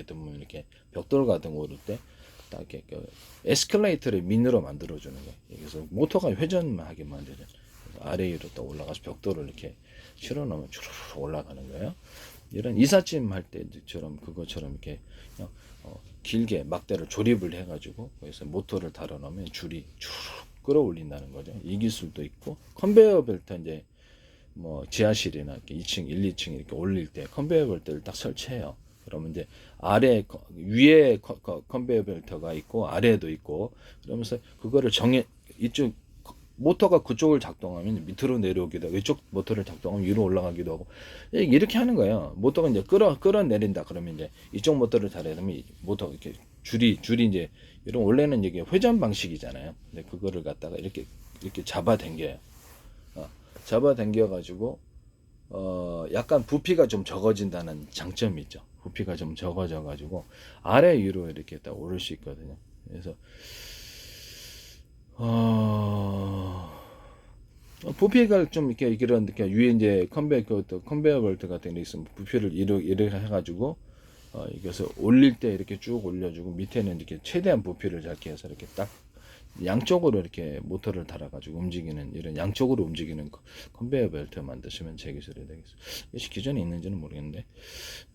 A: 벽돌 같은 거 오를 때 딱 이렇게 에스컬레이터를 민으로 만들어주는 거예요. 그래서 모터가 회전하게 만들죠. 아래 위로 또 올라가서 벽돌을 이렇게 실어 놓으면 주르르 올라가는 거예요. 이런 이삿짐 할 때처럼 그것처럼 이렇게 그냥 길게 막대를 조립을 해가지고 거기서 모터를 달아 놓으면 줄이 쭉 끌어올린다는 거죠. 이 기술도 있고 컨베이어 벨트 이제 뭐 지하실이나 이렇게 2층, 1, 2층 이렇게 올릴 때 컨베이어 벨트를 딱 설치해요. 그러면 이제 아래 위에 컨베이어 벨트가 있고 아래에도 있고 그러면서 그거를 이쪽 모터가 그쪽을 작동하면 밑으로 내려오기도 하고 이쪽 모터를 작동하면 위로 올라가기도 하고 이렇게 하는 거예요. 모터가 이제 끌어내린다 그러면 이제 이쪽 모터를 달아야되면 모터 이렇게 줄이 이제 이런 원래는 이게 회전 방식이잖아요. 근데 그거를 갖다가 이렇게 잡아당겨요. 잡아당겨 가지고 약간 부피가 좀 적어진다는 장점이 있죠. 부피가 좀 적어져 가지고 아래 위로 이렇게 딱 오를 수 있거든요. 그래서 부피가 좀 이렇게 이렇게 위에 이제 컨베이어 벨트 같은 게 있으면 부피를 이렇게 해가지고 이것을 올릴 때 이렇게 쭉 올려주고 밑에는 이렇게 최대한 부피를 작게 해서 이렇게 딱 양쪽으로 이렇게 모터를 달아가지고 움직이는 이런 양쪽으로 움직이는 컨베이어 벨트 만드시면 제 기술이 되겠습니다. 이것이 기존에 있는지는 모르겠는데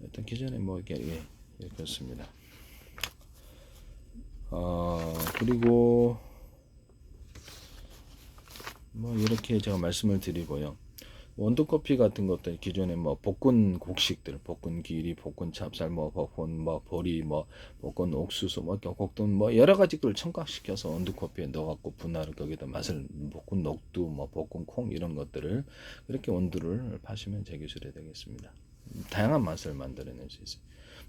A: 일단 기존에 뭐 이렇게 그렇습니다. 그리고 뭐 이렇게 제가 말씀을 드리고요. 원두커피 같은 것들 기존에 뭐 볶은 곡식들, 볶은 기리, 볶은 찹쌀, 뭐 볶은 뭐 보리, 뭐 볶은 옥수수, 뭐 볶은 뭐 여러 가지 걸 첨가시켜서 원두커피에 넣어갖고 분할을 거기다 맛을 볶은 녹두, 뭐 볶은 콩 이런 것들을 그렇게 원두를 파시면 제 기술이 되겠습니다. 다양한 맛을 만들어낼 수 있어요.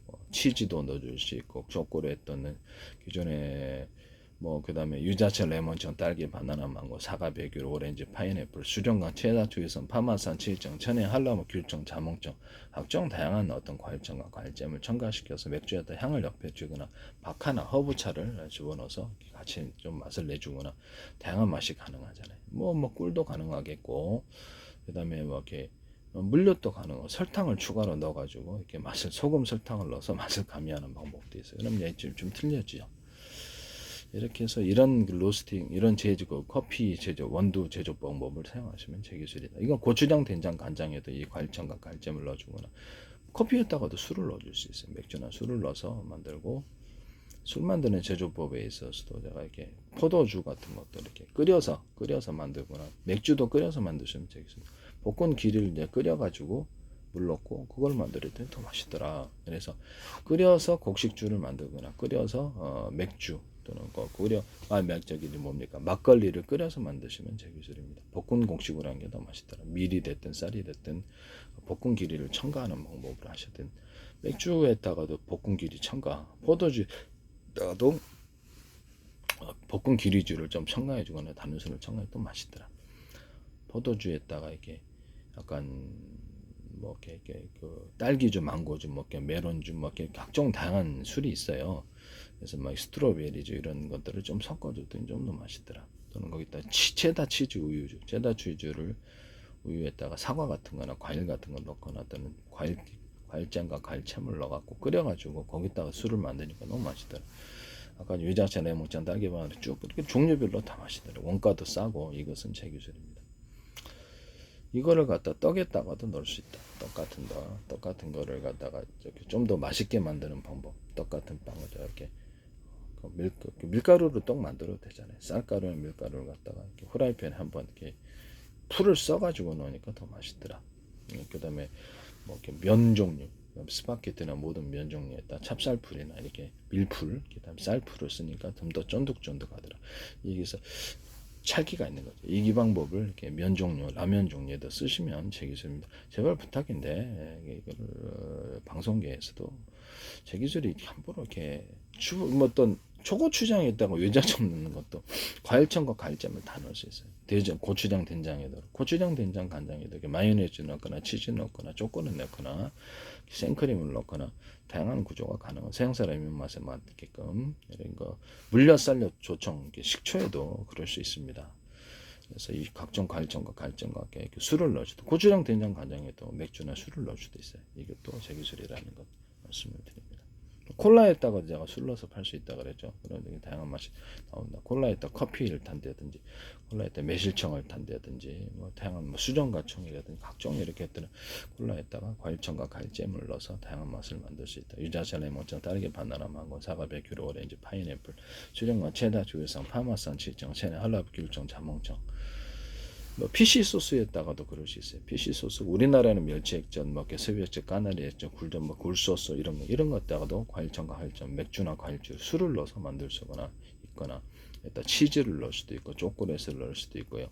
A: 뭐 치즈도 넣어줄 수 있고 초콜릿 또는 기존에 뭐 그다음에 유자차, 레몬청, 딸기, 바나나, 망고, 사과, 배귤, 오렌지, 파인애플, 수정과 체다, 주의선, 파마산, 칠정, 천혜, 한라모, 귤정, 자몽정, 각종 다양한 어떤 과일청과 과일잼을 첨가시켜서 맥주에다 향을 옆에주거나 박하나 허브차를 집어넣어서 같이 좀 맛을 내주거나 다양한 맛이 가능하잖아요. 뭐 꿀도 가능하겠고 그다음에 뭐 이렇게 물엿도 가능하고 설탕을 추가로 넣어가지고 이렇게 맛을 소금 설탕을 넣어서 맛을 가미하는 방법도 있어요. 그럼 이제 좀 틀려지죠. 이렇게 해서 이런 로스팅, 이런 제조, 커피 제조, 원두 제조 방법을 사용하시면 제 기술이다. 이건 고추장, 된장, 간장에도 이 과일청과 과일잼을 넣어주거나 커피에다가도 술을 넣어줄 수 있어요. 맥주나 술을 넣어서 만들고 술 만드는 제조법에 있어서도 제가 이렇게 포도주 같은 것도 이렇게 끓여서 만들거나 맥주도 끓여서 만드시면 되겠습니다. 볶은 기를 이제 끓여가지고 물 넣고 그걸 만들 때 더 맛있더라. 그래서 끓여서 곡식주를 만들거나 끓여서 맥주 또는 저기 뭡니까 막걸리를 끓여서 만드시면 제 기술입니다. 볶은 곡식으로 하는 게 더 맛있더라. 밀이 됐든 쌀이 됐든 볶은 기리를 첨가하는 방법으로 하시든 맥주에다가도 볶은 기리 첨가, 포도주에다가도 볶은 기리주를 좀 첨가해주거나 단순을 첨가해도 맛있더라. 포도주에다가 이렇게 약간 뭐 이렇게 그 딸기주, 망고주, 뭐 이렇게 메론주, 뭐 이렇게 각종 다양한 술이 있어요. 그래서 막 스트로베리주 이런 것들을 좀 섞어줬더니 좀 더 맛있더라. 또는 거기다 체다 치즈 우유주, 체다 치즈를 우유에다가 사과 같은 거나 과일 같은 거 넣거나 또는 과일잼과 과일잼을 넣어갖고 끓여가지고 거기다가 술을 만드니까 너무 맛있더라. 아까 유자차, 레몬차, 딸기바나나 쭉 이렇게 종류별로 다 맛있더라. 원가도 싸고 이것은 제 기술입니다. 이거를 갖다 떡에다가도 넣을 수 있다. 떡 같은 거를 갖다가 좀 더 맛있게 만드는 방법. 떡 같은 빵을 이렇게 밀가루로 떡 만들어도 되잖아요. 쌀가루나 밀가루를 갖다가 이렇게 후라이팬에 한번 이렇게 풀을 써가지고 넣으니까 더 맛있더라. 그다음에 뭐 이렇게 면 종류, 스파게티나 모든 면 종류에다 찹쌀풀이나 이렇게 밀풀, 그다음 쌀풀을 쓰니까 좀 더 쫀득쫀득하더라. 여기서 찰기가 있는 거죠. 이 방법을 이렇게 면 종류, 라면 종류에도 쓰시면 제 기술입니다. 제발 부탁인데 이거를 방송계에서도 제 기술이 함부로 이렇게 뭐 어떤 초고추장에다가 외자청 넣는 것도 과일청과 과일잼을 다 넣을 수 있어요. 고추장, 된장에도 고추장, 된장, 간장에도 이렇게 마요네즈 넣거나 치즈 넣거나 초콜릿 넣거나 생크림을 넣거나 다양한 구조가 가능한 서양 사람 입맛에 맞게끔 이런 거 물엿, 쌀엿, 조청, 식초에도 그럴 수 있습니다. 그래서 이 각종 과일청과 과일잼과 함께 술을 넣을 수도 고추장, 된장, 간장에도 맥주나 술을 넣을 수도 있어요. 이것도 제 기술이라는 것 말씀을 드립니다. 콜라에다가 제가 술 넣어서 팔 수 있다 그랬죠. 그런 되게 다양한 맛이 나온다. 콜라에다 커피를 탄다든지, 콜라에다 매실청을 탄다든지, 뭐 다양한 뭐 수정과청이라든지 각종 이렇게 했더니 콜라에다가 과일청과 과일잼을 넣어서 다양한 맛을 만들 수 있다. 유자차, 레몬청, 딸기, 바나나, 망고, 사과, 백규로, 오렌지, 파인애플, 수정과 체다, 주유성, 파마산, 치청, 체내, 한라부, 귤청, 자몽청. 뭐 피시 소스에다가도 그럴 수 있어요. 피시 소스 우리나라는 멸치 액젓, 뭐 개섭 액젓, 까나리 액젓, 굴전, 뭐 굴소스 이런 것다가도 과일청과 과일점, 맥주나 과일주, 술을 넣어서 만들 수거나 있거나 일단 치즈를 넣을 수도 있고 초콜릿을 넣을 수도 있고요.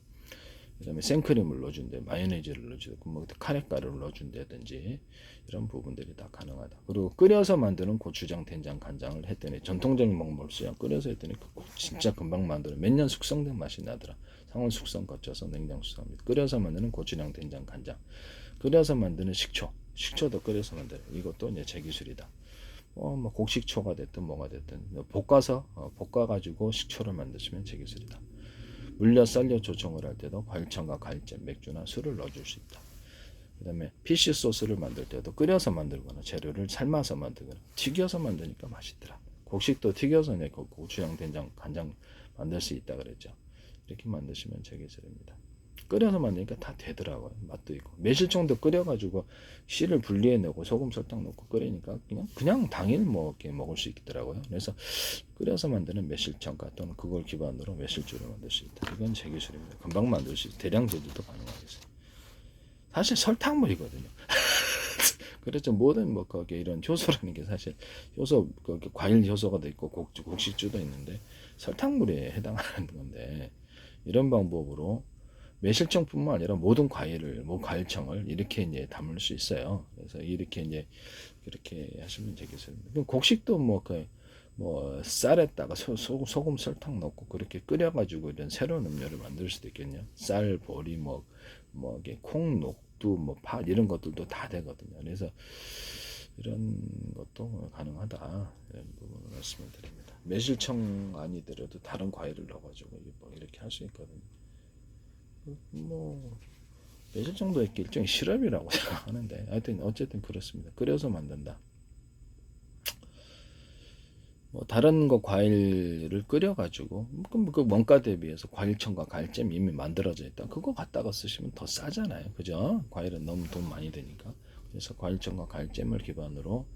A: 그다음에 생크림을 넣어준대, 마요네즈를 넣어주고 뭐 카레가루를 넣어준다든지 이런 부분들이 다 가능하다. 그리고 끓여서 만드는 고추장, 된장, 간장을 했더니 전통적인 먹물 수양 끓여서 했더니 진짜 금방 만들어 몇 년 숙성된 맛이 나더라. 상온 숙성 거쳐서 냉장 숙성합니다. 끓여서 만드는 고추장, 된장, 간장, 끓여서 만드는 식초도 끓여서 만드는 이것도 이제 제 기술이다. 뭐 곡식초가 됐든 뭐가 됐든 볶아서 볶아가지고 식초를 만드시면 제 기술이다. 물려 썰려 조청을 할 때도 과일청과 과일잼, 맥주나 술을 넣어줄 수 있다. 그 다음에 피쉬 소스를 만들 때도 끓여서 만들거나 재료를 삶아서 만들거나 튀겨서 만드니까 맛있더라. 곡식도 튀겨서 고추장, 된장, 간장 만들 수 있다 그랬죠. 이렇게 만드시면 제 기술입니다. 끓여서 만드니까 다 되더라고요. 맛도 있고 매실청도 끓여가지고 씨를 분리해내고 소금 설탕 넣고 끓이니까 그냥 당일 뭐 이렇게 먹을 수 있더라고요. 그래서 끓여서 만드는 매실청과 또는 그걸 기반으로 매실주를 만들 수 있다. 이건 제 기술입니다. 금방 만들 수 있어요. 대량 제조도 가능하겠어요. 사실 설탕물이거든요. 그렇죠. 모든 뭐 거기 이런 효소라는 게 사실 효소 과일 효소가 있고 곡식주도 있는데 설탕물에 해당하는 건데 이런 방법으로 매실청뿐만 아니라 모든 과일을 과일청을 이렇게 이제 담을 수 있어요. 그래서 이렇게 이제 그렇게 하시면 되겠습니다. 곡식도 뭐 쌀에다가 소금 설탕 넣고 그렇게 끓여가지고 이런 새로운 음료를 만들 수도 있겠네요. 쌀, 보리, 이게 콩, 녹두, 팥 이런 것들도 다 되거든요. 그래서 이런 것도 가능하다 이런 부분을 말씀을 드립니다. 매실청 아니더라도 다른 과일을 넣어가지고 이렇게 할 수 있거든요. 뭐 매실청도 이렇게 일종의 시럽이라고 생각하는데 하여튼 어쨌든 그렇습니다. 끓여서 만든다. 뭐 다른 거 과일을 끓여가지고 그 원가 대비해서 과일청과 과일잼 이미 만들어져 있다. 그거 갖다가 쓰시면 더 싸잖아요, 그죠? 과일은 너무 돈 많이 드니까. 그래서 과일청과 과일잼을 기반으로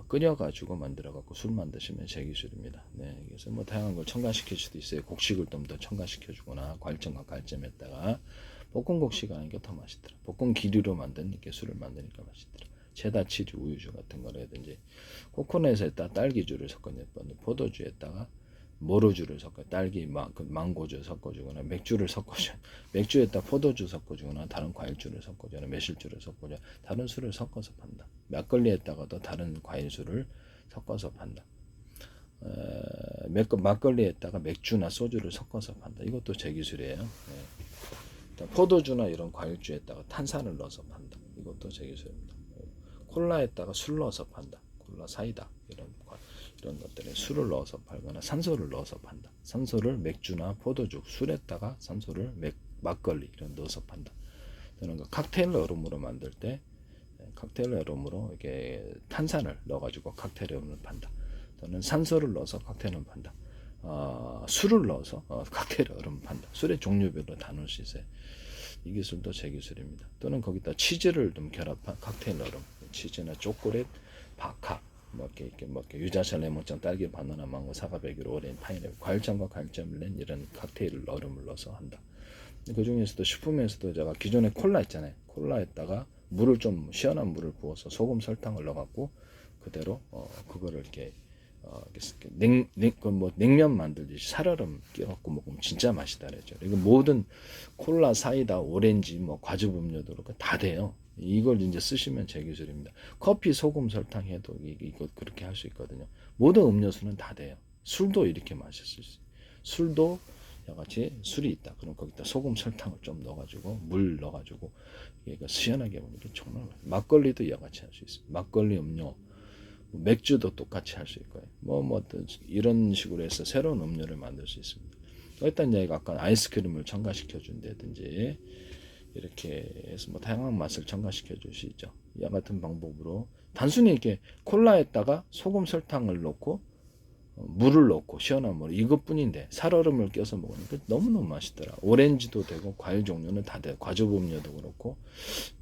A: 끓여가지고 만들어갖고 술 만드시면 제 기술입니다. 네, 그래서 뭐 다양한 걸 첨가시킬 수도 있어요. 곡식을 좀 더 첨가시켜주거나 과일청과 과일잼에다가 볶은 곡식 하는 게 더 맛있더라. 볶은 기류로 만든 이렇게 술을 만드니까 맛있더라. 체다 치즈 우유주 같은 거라든지 코코넛에다 딸기주를 섞어냈거나 포도주에다가 모로주를 섞어 딸기 망고주 섞어주거나 맥주를 섞어줘 맥주에다 포도주 섞어주거나 다른 과일주를 섞어주거나 매실주를 섞어줘 다른 술을 섞어서 판다. 막걸리에다가도 다른 과일수를 섞어서 판다. 막걸리에다가 맥주나 소주를 섞어서 판다. 이것도 제 기술이에요. 네. 포도주나 이런 과일주에다가 탄산을 넣어서 판다. 이것도 제 기술입니다. 콜라에다가 술 넣어서 판다. 콜라 사이다 이런 것들에 술을 넣어서 팔거나 산소를 넣어서 판다. 산소를 맥주나 포도주, 술에다가 산소를 막걸리 이런 넣어서 판다. 또는 칵테일 얼음으로 만들 때 칵테일 얼음으로 이렇게 탄산을 넣어가지고 칵테일 얼음을 판다. 또는 산소를 넣어서 칵테일을 판다. 술을 넣어서 칵테일 얼음 판다. 술의 종류별로 다 넣을 수 있어요. 이 기술도 제 기술입니다. 또는 거기다 치즈를 좀 결합한 칵테일 얼음, 치즈나 초콜릿, 바카, 이렇게 유자차, 레몬청, 딸기, 바나나, 망고, 사과, 백일, 오렌지, 파인애플, 과일청과 과일잼을 낸 이런 칵테일 얼음을 넣어서 한다. 그 중에서도 식품에서도 제가 기존에 콜라 있잖아요. 콜라에다가 물을 좀 시원한 물을 부어서 소금 설탕을 넣어갖고 그대로 그거를 이렇게 냉면 만들듯이 살얼음 끼워갖고 먹으면 진짜 맛있다 그랬죠. 이거 모든 콜라, 사이다, 오렌지, 과즙 음료도 그렇고 다 돼요. 이걸 이제 쓰시면 제 기술입니다. 커피, 소금, 설탕 해도 이거 그렇게 할 수 있거든요. 모든 음료수는 다 돼요. 술도 이렇게 마실 수 있어요. 술도 같이 술이 있다. 그럼 거기다 소금, 설탕을 좀 넣어가지고 물 넣어가지고 얘가 시원하게 먹으니까 정말 막걸리도 이같이 할 수 있어요. 막걸리 음료. 맥주도 똑같이 할 수 있고요. 이런 식으로 해서 새로운 음료를 만들 수 있습니다. 일단 얘가 아까 아이스크림을 첨가시켜 준다든지 이렇게 해서 뭐 다양한 맛을 첨가시켜 주시죠. 이와 같은 방법으로 단순히 이렇게 콜라에다가 소금 설탕을 넣고 물을 넣고 시원한 물 이것뿐인데 살얼음을 껴서 먹으니까 너무너무 맛있더라. 오렌지도 되고 과일 종류는 다 돼. 과즙 음료도 그렇고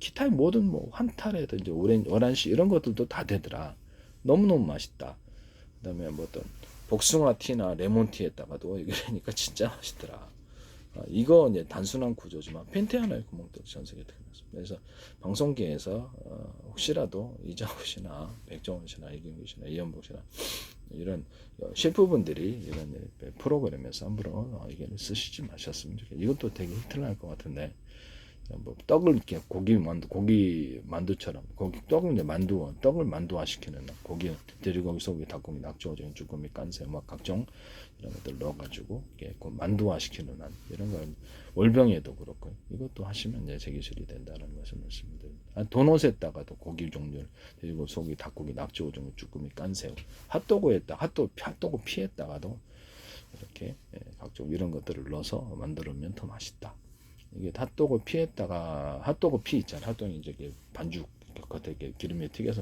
A: 기타의 모든 뭐 환타래든지 오란시 이런 것들도 다 되더라. 너무너무 맛있다. 그다음에 뭐 어떤 복숭아 티나 레몬 티에다가도 이러니까 진짜 맛있더라. 이거 이제 단순한 구조지만 팬티 하나의 구멍도 전 세계에 드러났습니다. 그래서 방송계에서 혹시라도 이장우 씨나 백종원 씨나 이경규 씨나 이현복 씨나 이런 셰프분들이 이런 프로그램에서 함부로 의견을 쓰시지 마셨으면 좋겠어요. 이것도 되게 히트를 할 것 같은데 뭐 떡을 이렇게 고기 만두처럼 떡을 이제 떡을 만두화 시키는 고기 돼지고기 소고기 닭고기 낙지오징어 쭈꾸미 깐새 막 각종 이런 것들 넣어가지고 이렇게 만두화 시키는 한 이런 걸 월병에도 그렇고 이것도 하시면 이제 재기술이 된다는 것을 말씀드립니다. 도넛에다가도 고기 종류 돼지고기 소고기 닭고기 낙지오징어 쭈꾸미 깐새우 핫도그 피에다가도 이렇게 각종 이런 것들을 넣어서 만들면 더 맛있다. 이게 핫도그 피에다가 핫도그 피 있잖아. 핫도그 이제 반죽 겉에 기름에 튀겨서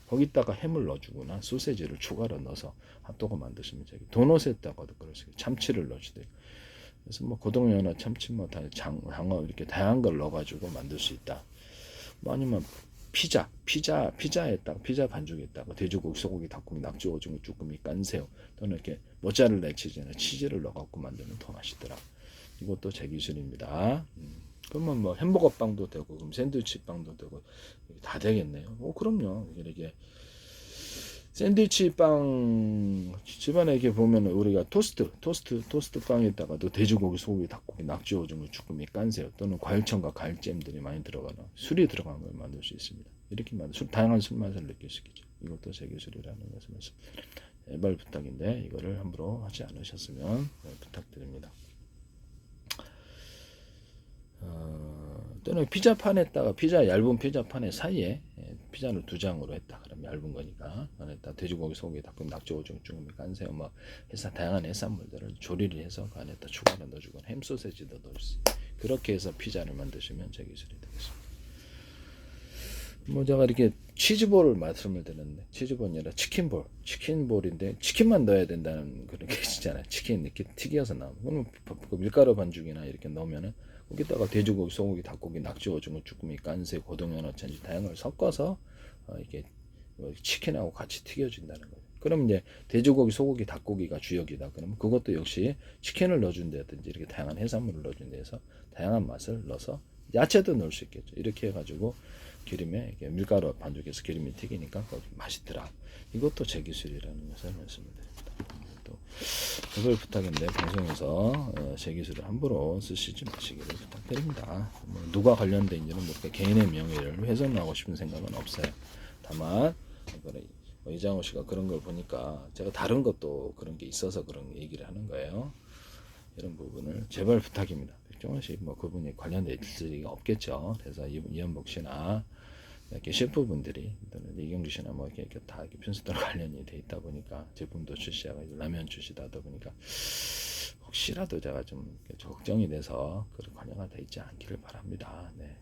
A: 거기다가 햄을 넣어주거나 소세지를 추가로 넣어서 핫도그 만드시면 되고 도넛에다가도 그럴 수 있고 참치를 넣어주도 되고 그래서 뭐 고등연어 참치 뭐 장어 이렇게 다양한 걸 넣어가지고 만들 수 있다. 뭐 아니면 피자에다가 피자 반죽에다가 돼지고기 소고기 닭고기 낙지 오징어 쭈꾸미 깐새우 또는 이렇게 모짜렐라 치즈나 치즈를 넣어갖고 만들면 더 맛있더라. 이것도 제 기술입니다. 그러면 뭐 햄버거 빵도 되고 그럼 샌드위치 빵도 되고 다 되겠네요. 그럼요. 이게 샌드위치 빵 집안에 이렇게 보면 우리가 토스트 빵에다가도 돼지고기, 소고기, 닭고기, 낙지, 오징어, 쭈꾸미, 깐새우 또는 과일청과 과일잼들이 많이 들어가는 술이 들어간 걸 만들 수 있습니다. 이렇게 다양한 술 맛을 느낄 수 있겠죠. 이것도 제 기술이라는 것을 제발 부탁인데 이거를 함부로 하지 않으셨으면 부탁드립니다. 또는 피자판에다가 얇은 피자판에 사이에 피자를 2장으로 했다. 그럼 얇은 거니까 안에다 돼지고기, 소고기, 닭고기, 낙지, 오징어, 쭈꾸미, 깐새우 뭐 해서 다양한 해산물들을 조리를 해서 그 안에다 추가로 넣어주거나 햄 소세지도 넣을 수 있어요. 그렇게 해서 피자를 만드시면 제 기술이 되겠습니다. 뭐 제가 이렇게 치즈볼을 말씀을 드렸는데 치즈볼이 아니라 치킨볼인데 치킨만 넣어야 된다는 그런 게 있잖아요. 치킨 이렇게 튀겨서 나오면 그러면 밀가루 반죽이나 이렇게 넣으면은 거기다가 돼지고기, 소고기, 닭고기, 낙지, 오징어, 쭈꾸미, 깐새, 고등연어, 천지 다양한 걸 섞어서 이게 치킨하고 같이 튀겨진다는 거예요. 그럼 이제 돼지고기, 소고기, 닭고기가 주역이다. 그러면 그것도 역시 치킨을 넣어준다든지 이렇게 다양한 해산물을 넣어준 데서 다양한 맛을 넣어서 야채도 넣을 수 있겠죠. 이렇게 해가지고 기름에 이렇게 밀가루 반죽해서 기름이 튀기니까 맛있더라. 이것도 제 기술이라는 것을 말씀드립니다. 또 그걸 부탁인데 방송에서 제 기술을 함부로 쓰시지 마시기를 부탁드립니다. 뭐 누가 관련돼 있는지는 뭐 개인의 명예를 훼손하고 싶은 생각은 없어요. 다만 이장호 씨가 그런 걸 보니까 제가 다른 것도 그런 게 있어서 그런 얘기를 하는 거예요. 이런 부분을 제발 부탁입니다. 백종원 씨 뭐 그분이 관련돼 있을 리가 없겠죠. 그래서 이현복 씨나 이렇게 셰프분들이 또는 이경규 씨나 뭐 이렇게 다 이렇게 편수대로 관련이 돼 있다 보니까 제품도 출시하고 라면 출시도 하다 보니까 혹시라도 제가 좀 걱정이 돼서 그런 관여가 돼 있지 않기를 바랍니다. 네.